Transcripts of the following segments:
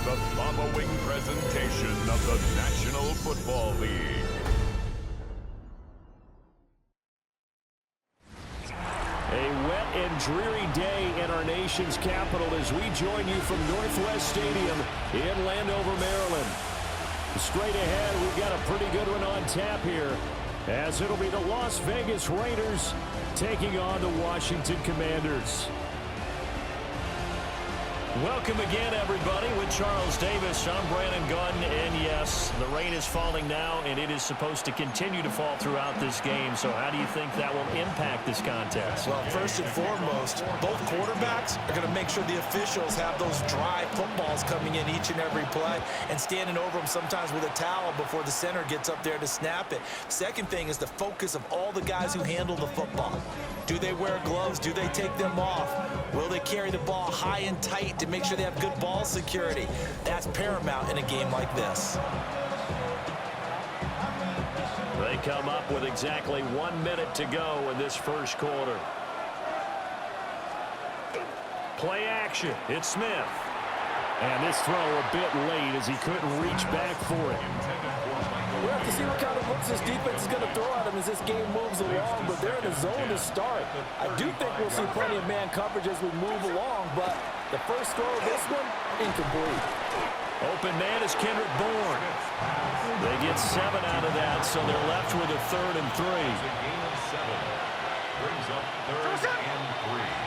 the following presentation of the National Football League. A wet and dreary day in our nation's capital as we join you from Northwest Stadium in Landover, Maryland. Straight ahead, we've got a pretty good one on tap here, as it'll be the Las Vegas Raiders taking on the Washington Commanders. Welcome again, everybody. With Charles Davis, I'm Brandon Gunn, and yes, the rain is falling now, and it is supposed to continue to fall throughout this game. So how do you think that will impact this contest? Well, first and foremost, both quarterbacks are going to make sure the officials have those dry footballs coming in each and every play and standing over them sometimes with a towel before the center gets up there to snap it. Second thing is the focus of all the guys who handle the football. Do they wear gloves? Do they take them off? Will they carry the ball high and tight to make sure they have good ball security? That's paramount in a game like this. They come up with exactly 1 minute to go in this first quarter. Play action. It's Smith. And this throw a bit late as he couldn't reach back for it. We'll have to see what kind of looks this defense is going to throw at him as this game moves along, but they're in the zone to start. I do think we'll see plenty of man coverage as we move along, but the first throw of this one, incomplete. Open man is Kendrick Bourne. They get 7 out of that, so they're left with a 3rd and 3. Brings up 3rd and 3.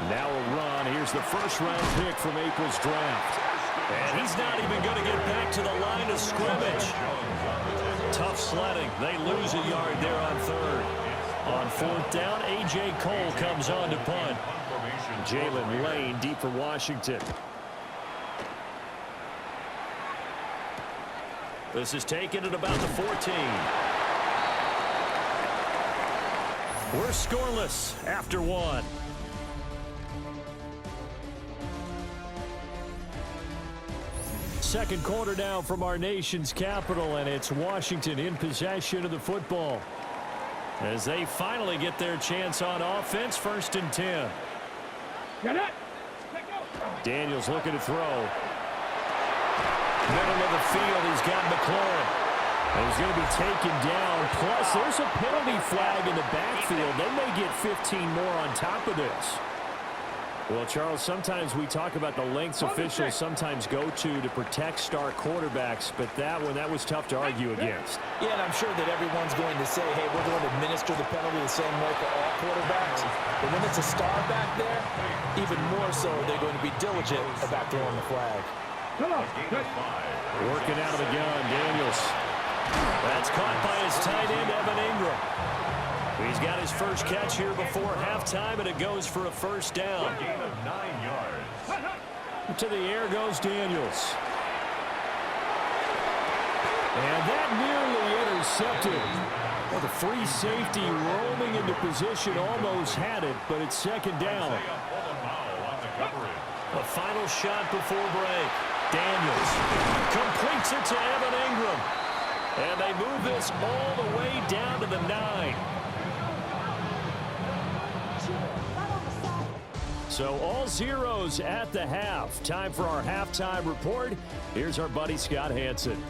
Now a run. Here's the first-round pick from April's draft. And he's not even going to get back to the line of scrimmage. Tough sledding. They lose a yard there on 3rd. On 4th down, A.J. Cole comes on to punt. Jalen Lane deep for Washington. This is taken at about the 14. We're scoreless after 1. Second quarter now from our nation's capital, and it's Washington in possession of the football as they finally get their chance on offense. 1st and 10. Daniels looking to throw. Middle of the field, he's got McLaurin. And he's going to be taken down. Plus, there's a penalty flag in the backfield. They may get 15 more on top of this. Well, Charles, sometimes we talk about the lengths officials sometimes go to protect star quarterbacks, but that was tough to argue against. Yeah, and I'm sure that everyone's going to say, hey, we're going to administer the penalty the same way for all quarterbacks. But when it's a star back there, even more so, they're going to be diligent about throwing the flag. Working out of the gun, Daniels. That's caught by his tight end, Evan Ingram. He's got his first catch here before halftime, and it goes for a 1st down. Gain of 9 yards. To the air goes Daniels. And that nearly intercepted. Well, the free safety roaming into position almost had it, but it's 2nd down. A final shot before break. Daniels completes it to Evan Ingram. And they move this all the way down to the 9. So all zeros at the half. Time for our halftime report. Here's our buddy Scott Hansen.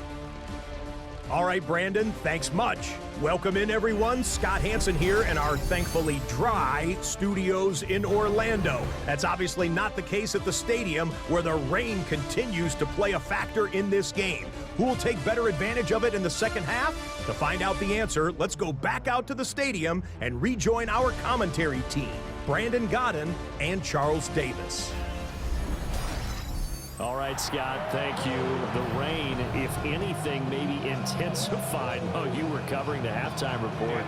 All right, Brandon, thanks much. Welcome in, everyone. Scott Hansen here in our thankfully dry studios in Orlando. That's obviously not the case at the stadium, where the rain continues to play a factor in this game. Who will take better advantage of it in the second half? To find out the answer, let's go back out to the stadium and rejoin our commentary team, Brandon Godden and Charles Davis. All right, Scott, thank you. The rain, if anything, maybe intensified while you were covering the halftime report.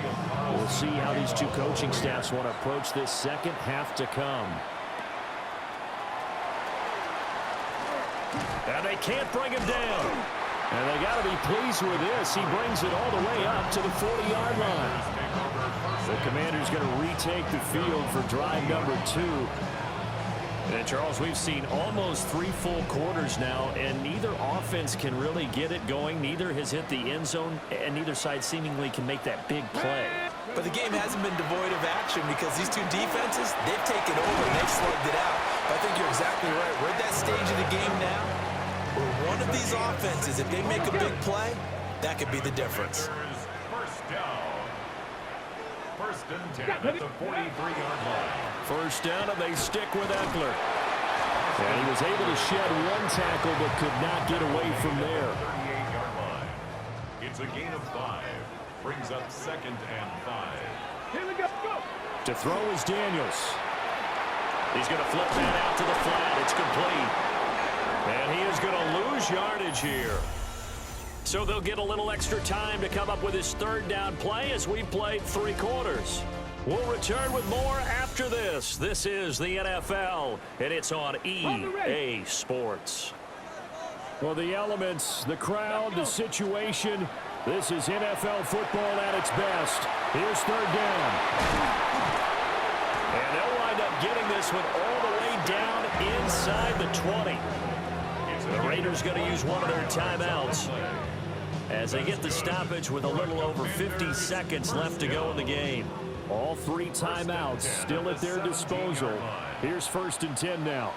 We'll see how these two coaching staffs want to approach this second half to come. And they can't bring him down. And they got to be pleased with this. He brings it all the way up to the 40-yard line. The Commanders going to retake the field for drive number 2. And, Charles, we've seen almost 3 full quarters now, and neither offense can really get it going. Neither has hit the end zone, and neither side seemingly can make that big play. But the game hasn't been devoid of action because these two defenses, they've taken over and they've slugged it out. But I think you're exactly right. We're at that stage of the game now where one of these offenses, if they make a big play, that could be the difference. First down. First and 10 at the 43-yard line. First down, and they stick with Eckler. And he was able to shed one tackle but could not get away from there. 38-yard line. It's a gain of 5. Brings up 2nd and 5. Here we go. To throw is Daniels. He's going to flip that out to the flat. It's complete. And he is going to lose yardage here. So they'll get a little extra time to come up with his third down play as we played 3 quarters. We'll return with more after this. This is the NFL, and it's on EA Sports. Well, the elements, the crowd, the situation, this is NFL football at its best. Here's third down. And they'll wind up getting this one all the way down inside the 20. The Raiders going to use one of their timeouts as they get the stoppage with a little over 50 seconds left to go in the game. All 3 timeouts still at their disposal. Here's 1st and 10 now.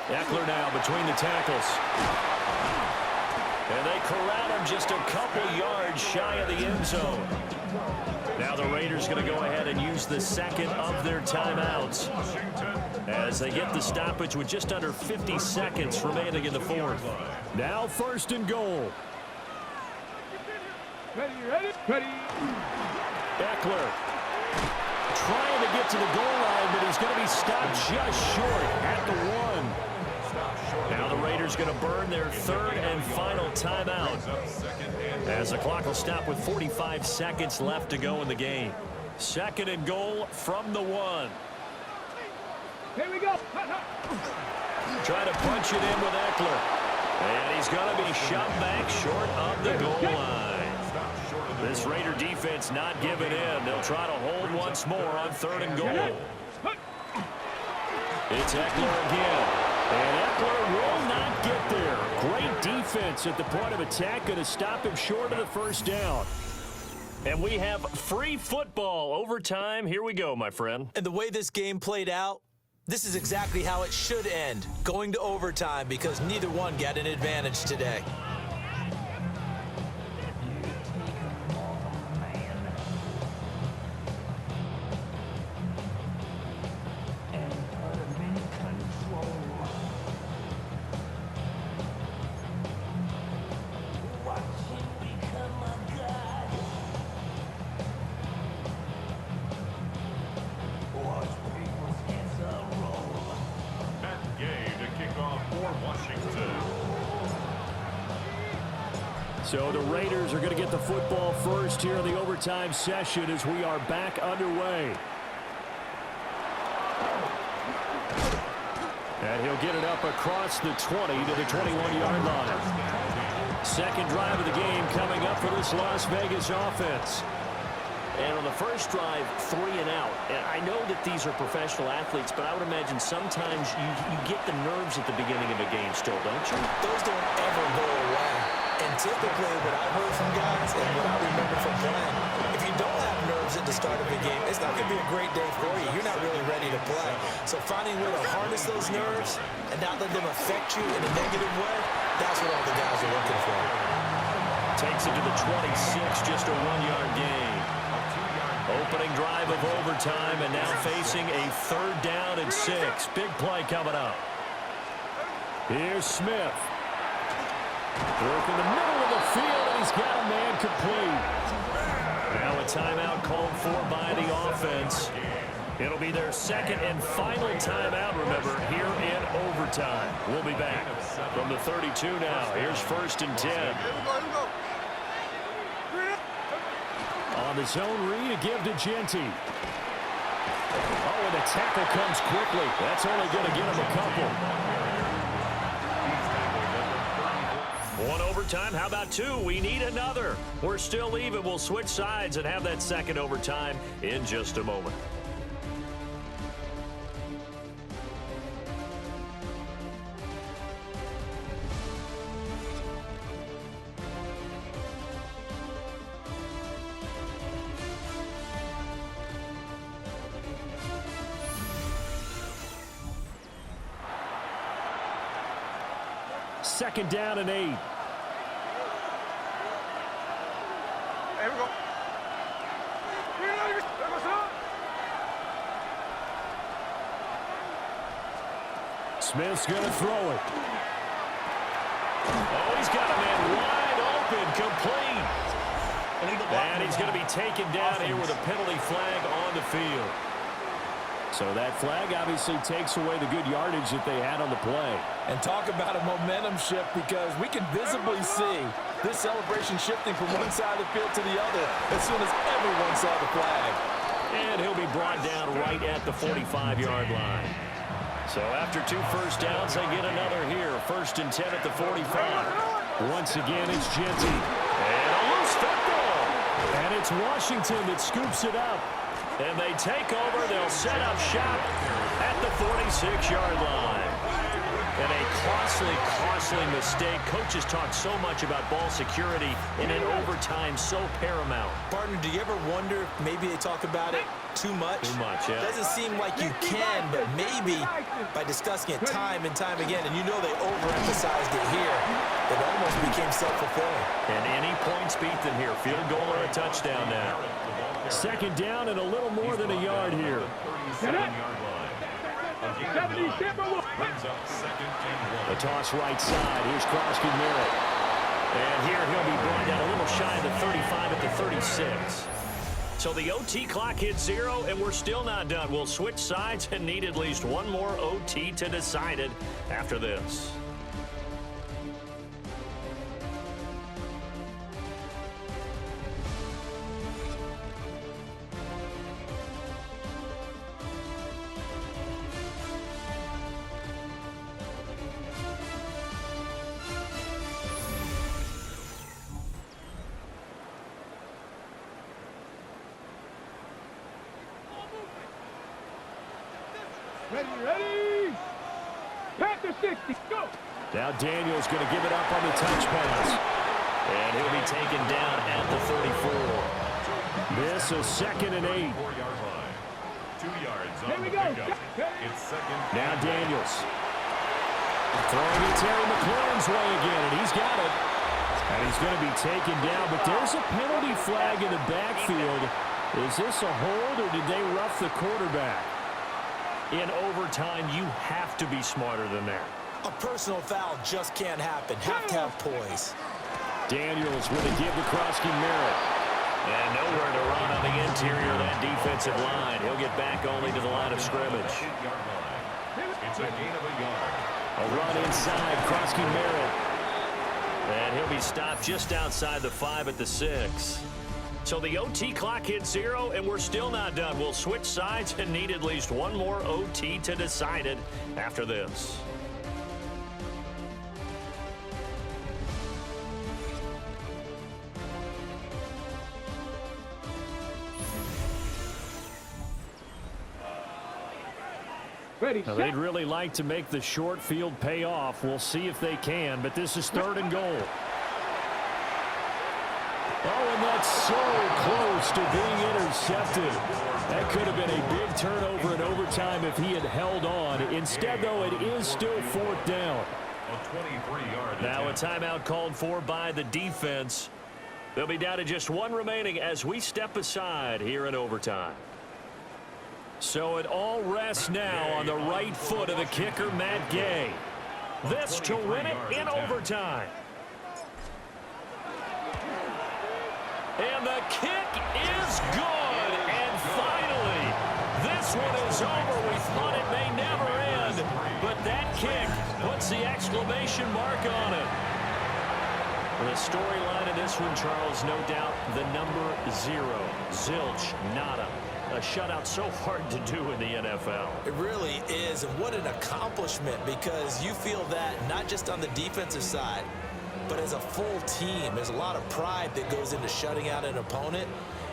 Eckler now between the tackles. And they corral him just a couple yards shy of the end zone. Now the Raiders going to go ahead and use the second of their timeouts as they get the stoppage with just under 50 seconds remaining in the 4th. Now 1st and goal. Ready. Eckler trying to get to the goal line, but he's going to be stopped just short at the 1. Now the Raiders going to burn their 3rd and final timeout as the clock will stop with 45 seconds left to go in the game. 2nd and goal from the 1. Here we go. Trying to punch it in with Eckler. And he's going to be shoved back short of the goal line. This Raider defense not giving in. They'll try to hold once more on 3rd and goal. It's Eckler again. And Eckler will not get there. Great defense at the point of attack. Going to stop him short of the 1st down. And we have free football overtime. Here we go, my friend. And the way this game played out, this is exactly how it should end, going to overtime, because neither one got an advantage today. So the Raiders are going to get the football first here in the overtime session as we are back underway. And he'll get it up across the 20 to the 21-yard line. Second drive of the game coming up for this Las Vegas offense. And on the first drive, 3 and out. And I know that these are professional athletes, but I would imagine sometimes you get the nerves at the beginning of a game still, don't you? Those don't ever go away. And typically what I've heard from guys and what I remember from playing, if you don't have nerves at the start of the game, it's not going to be a great day for you. You're not really ready to play. So finding a way to harness those nerves and not let them affect you in a negative way, that's what all the guys are looking for. Takes it to the 26, just a 1-yard gain. Opening drive of overtime, and now facing a 3rd down and 6. Big play coming up. Here's Smith. Work in the middle of the field, and he's got a man complete. Now a timeout called for by the offense. It'll be their 2nd and final timeout, remember, here in overtime. We'll be back from the 32 now. Here's 1st and 10. On the zone read, a give to Genty. Oh, and the tackle comes quickly. That's only going to get him a couple. 1 overtime. How about 2? We need another. We're still even. We'll switch sides and have that 2nd overtime in just a moment. 2nd down and 8. There we go. Smith's going to throw it. Oh, he's got a man wide open, complete. And he's going to be taken down here with a penalty flag on the field. So that flag obviously takes away the good yardage that they had on the play. And talk about a momentum shift, because we can visibly see this celebration shifting from one side of the field to the other as soon as everyone saw the flag. And he'll be brought down right at the 45-yard line. So after 2 first downs, they get another here. 1st and 10 at the 45. Once again, it's Genty. And a loose football. And it's Washington that scoops it up. And they take over. They'll set up shop at the 46-yard line. And a costly mistake. Coaches talk so much about ball security in an overtime so paramount. Partner, do you ever wonder if maybe they talk about it too much? Too much, yeah. Doesn't seem like you can, but maybe by discussing it time and time again, and you know they overemphasized it here, it almost became self-fulfilling. And any points beat them here. Field goal or a touchdown now. 2nd down and a little more than a yard here. The toss right side. Here's Krosky Merritt. And here he'll be brought down a little shy of the 35 at the 36. So the OT clock hits 0, and we're still not done. We'll switch sides and need at least one more OT to decide it after this. Ready. Panther 60, go. Now Daniel's going to give it up on the touch pass. And he'll be taken down at the 34. This is 2nd and 8. 4-yard line. 2 yards on Here we the go. pickup. It's 2nd. Now Daniels. Throwing it Terry McLaurin's way again, and he's got it. And he's going to be taken down, but there's a penalty flag in the backfield. Is this a hold, or did they rough the quarterback? In overtime, you have to be smarter than that. A personal foul just can't happen. Have to have poise. Daniels with a give to Krosky Merritt. And nowhere to run on the interior of that defensive line. He'll get back only to the line of scrimmage. It's a gain of a yard. A run inside, Krosky Merritt. And he'll be stopped just outside the 5 at the 6. So the OT clock hits 0, and we're still not done. We'll switch sides and need at least one more OT to decide it after this. Ready, Now, they'd really like to make the short field pay off. We'll see if they can, but this is 3rd and goal. Oh, and that's so close to being intercepted. That could have been a big turnover in overtime if he had held on. Instead, though, it is still 4th down. A 23-yard Now a timeout called for by the defense. They'll be down to just 1 remaining as we step aside here in overtime. So it all rests now on the right foot of the kicker, Matt Gay. This to win it in overtime. And the kick is good. And finally, this one is over. We thought it may never end, but that kick puts the exclamation mark on it. The storyline of this one, Charles, no doubt the number 0. Zilch, nada. A shutout so hard to do in the NFL. It really is, and what an accomplishment, because you feel that not just on the defensive side, but as a full team. There's a lot of pride that goes into shutting out an opponent.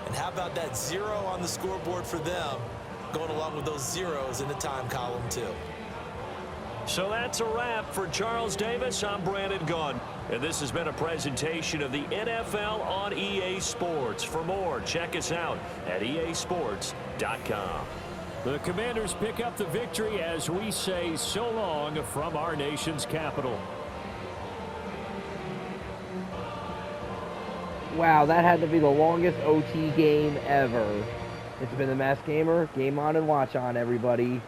And how about that 0 on the scoreboard for them, going along with those zeros in the time column too. So that's a wrap for Charles Davis. I'm Brandon Gunn. And this has been a presentation of the NFL on EA Sports. For more, check us out at easports.com. The Commanders pick up the victory as we say so long from our nation's capital. Wow, that had to be the longest OT game ever. It's been the Masked Gamer. Game on and watch on, everybody.